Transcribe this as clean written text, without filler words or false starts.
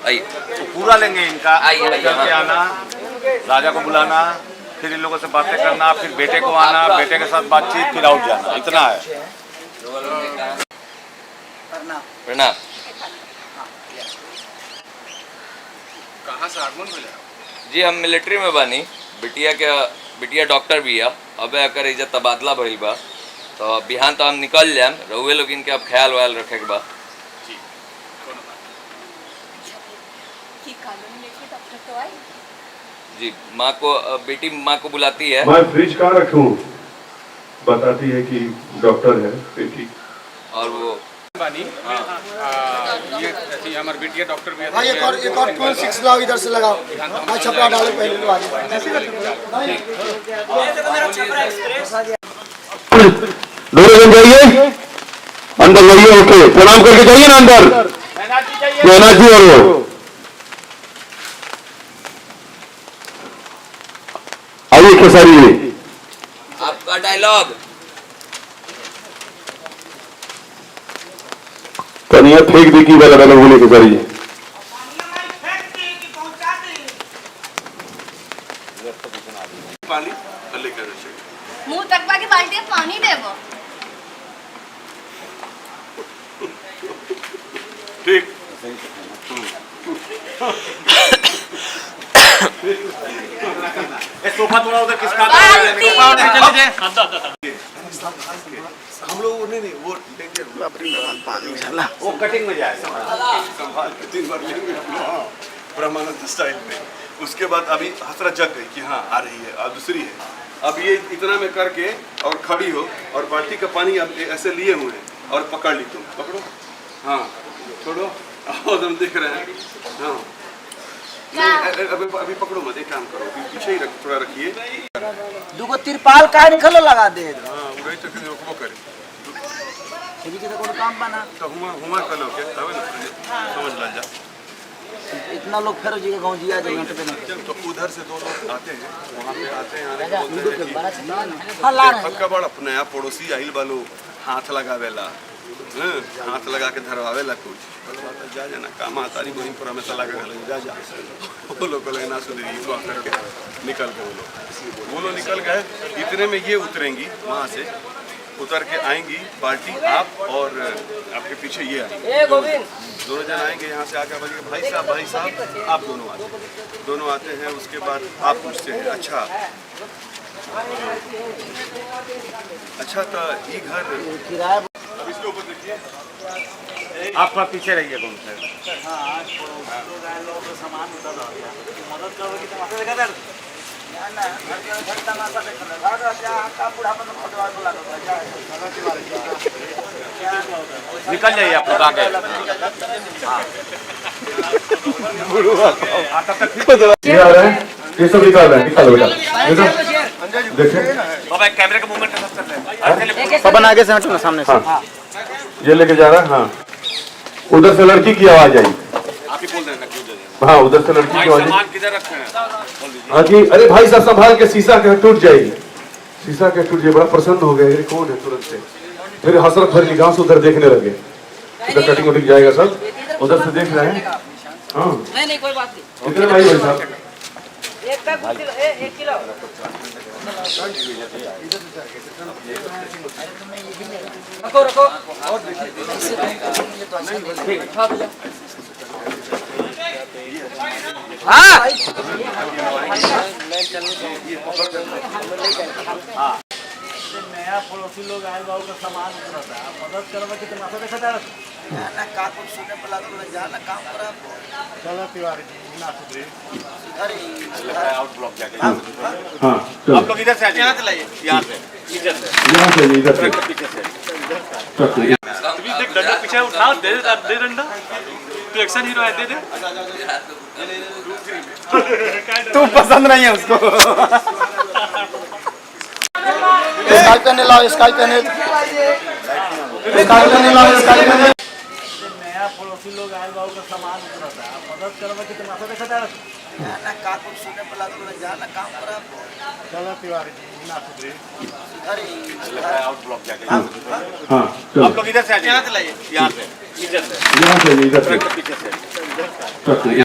आइए तो पूरा लेंगे इनका। चल के आना, राजा को बुलाना, फिर इन लोगों से बातें करना, फिर बेटे को आना, बेटे के साथ बातचीत, फिर आउट जाना, इतना है। प्रणाम। कहाँ से आगमन हो जाए? जी हम मिलिट्री में बानी, बिटिया डॉक्टर भी है। अब अगर इज्जत तबादला भइल बा तो बिहान तो हम निकल जाएम, रउए लोग इनके अब ख्याल वाल रखे के बा। जी जी बेटी माँ को बुलाती है। मैं फ्रिज कहाँ रखूं? बताती है कि डॉक्टर है बेटी। और वो बानी ये हमारी बिटिया डॉक्टर भी है। भाई एक और 26 लाओ, इधर से लगाओ। भाई छपरा डालो पहले लो आगे। दोनों जन जाइए अंदर, जाइए। ओके, प्रणाम करके जाइए ना अंदर। मेहनाथ जी और वो आइए खेसारी जी, आपका डायलॉग। कनिया फेंक दी की वाला वाला बोले खेसारी जी। पानी लेकर मुंह तकवा की बाल्टी में पानी देबो। ठीक। सोफा थोड़ा उधर किसका? हम लोग नहीं वो पानी चला, वो कटिंग में जाएगा। संभाल के 3 बार लेंगे ब्रह्मानंद स्टाइल में। उसके बाद अभी हसरत जग गई कि हाँ आ रही है, अब दूसरी है। अब ये इतना में करके और खड़ी हो और बाल्टी का पानी अब ऐसे लिए हुए हैं और पकड़ ली, तुम पकड़ो, हाँ छोड़ो, और हम देख रहे हैं। हाँ नहीं, अभी पकड़ो मत, एक काम करो, पीछे ही थोड़ा रखिए। दुगो तिरपाल का निकलो लगा दे। हाँ वही तो फिर रोकबो करे अभी के कोनो काम बना तो हुआ कलो के तब ना समझ ला जा। इतना लोग फेरो जी के गांव जिया जाए घंटे पे ना। तो उधर से 2 लोग आते हैं, वहाँ पे आते हैं, आने के बोलते हैं कि हां ला रहे पक्का बड़ा नया पड़ोसी आइल बालो, हाथ लगावेला, हाथ लगा के धरवावेला कुछ जा जाना काम तारी बहिन पर हमेशा लगा जा जा। वो लोग लगे ना सुधरी तो करके निकल गए वो लोग निकल गए। इतने में ये उतरेंगी, वहाँ से उतर के आएंगी बाल्टी, आप और आपके पीछे ये आएंगे, दोनों जन आएंगे। यहाँ से आकर बोलेंगे भाई साहब आप दोनों आते हैं। उसके बाद आप पूछते हैं अच्छा तो ये घर किराया। अब इसके ऊपर देखिए, आप थोड़ा पीछे रहिए कौन से। सामान उतर गया, मदद करो कि तुम देखा दर ना घंटा ना सब देखा जा का बुढ़ापन में फटवा बोला निकल जाइए आप लोग आगे। ये आ रहा है, ये सब निकाल रहा है, निकालो बेटा देखिए। बाबा कैमरे का मूवमेंट कर रहे हैं। पवन आगे से हटो ना, सामने से। हाँ ये लेके जा रहा है। हाँ उधर से लड़की की आवाज आई। आप ही बोल रहे हैं क्यों जा। हाँ उधर से लड़की की आवाज आई। सामान किधर रखे हैं? हाँ जी, अरे भाई साहब संभाल के, शीशा के टूट जाएगी, शीशा के टूट जाए। बड़ा प्रसन्न हो गया, ये कौन है तुरंत से। फिर हसरत भर निगाह से उधर देखने लगे, उधर कटिंग वटिंग जाएगा सब, उधर से देख रहे हैं। हाँ नहीं कोई बात नहीं। कितने भाई साहब? एक किलो रखो हाँ नया पड़ोसी लोग आए बाबू का सामान उतरता है, मदद करवा के तुम देखा था ना का कुछ सुने पला तो जा ना काम करा। चलो तिवारी जी ना सुधरी अरे आउट ब्लॉक जाके। हाँ आप लोग इधर से आइए, यहाँ से लाइए, यहाँ से इधर से पीछे से। देख डंडा पीछे उठा, दे डंडा, तू एक्शन हीरो है, दे दे। तू पसंद नहीं है उसको। स्काई पेन लाओ, स्काई पेन लाओ, स्काई पेन। नया पड़ोसी लोग आए बाबू का सामान उतरता है, मदद करवा के तुम देखा था ना का कुछ सुने पला तो जा ना काम करा। चलो तिवारी जी ना सुधरी अरे आउट ब्लॉक जाके। हाँ आप लोग इधर से आइए, यहाँ से लाइए, यहाँ से इधर से पीछे से। पीछे से। प्रक्रिया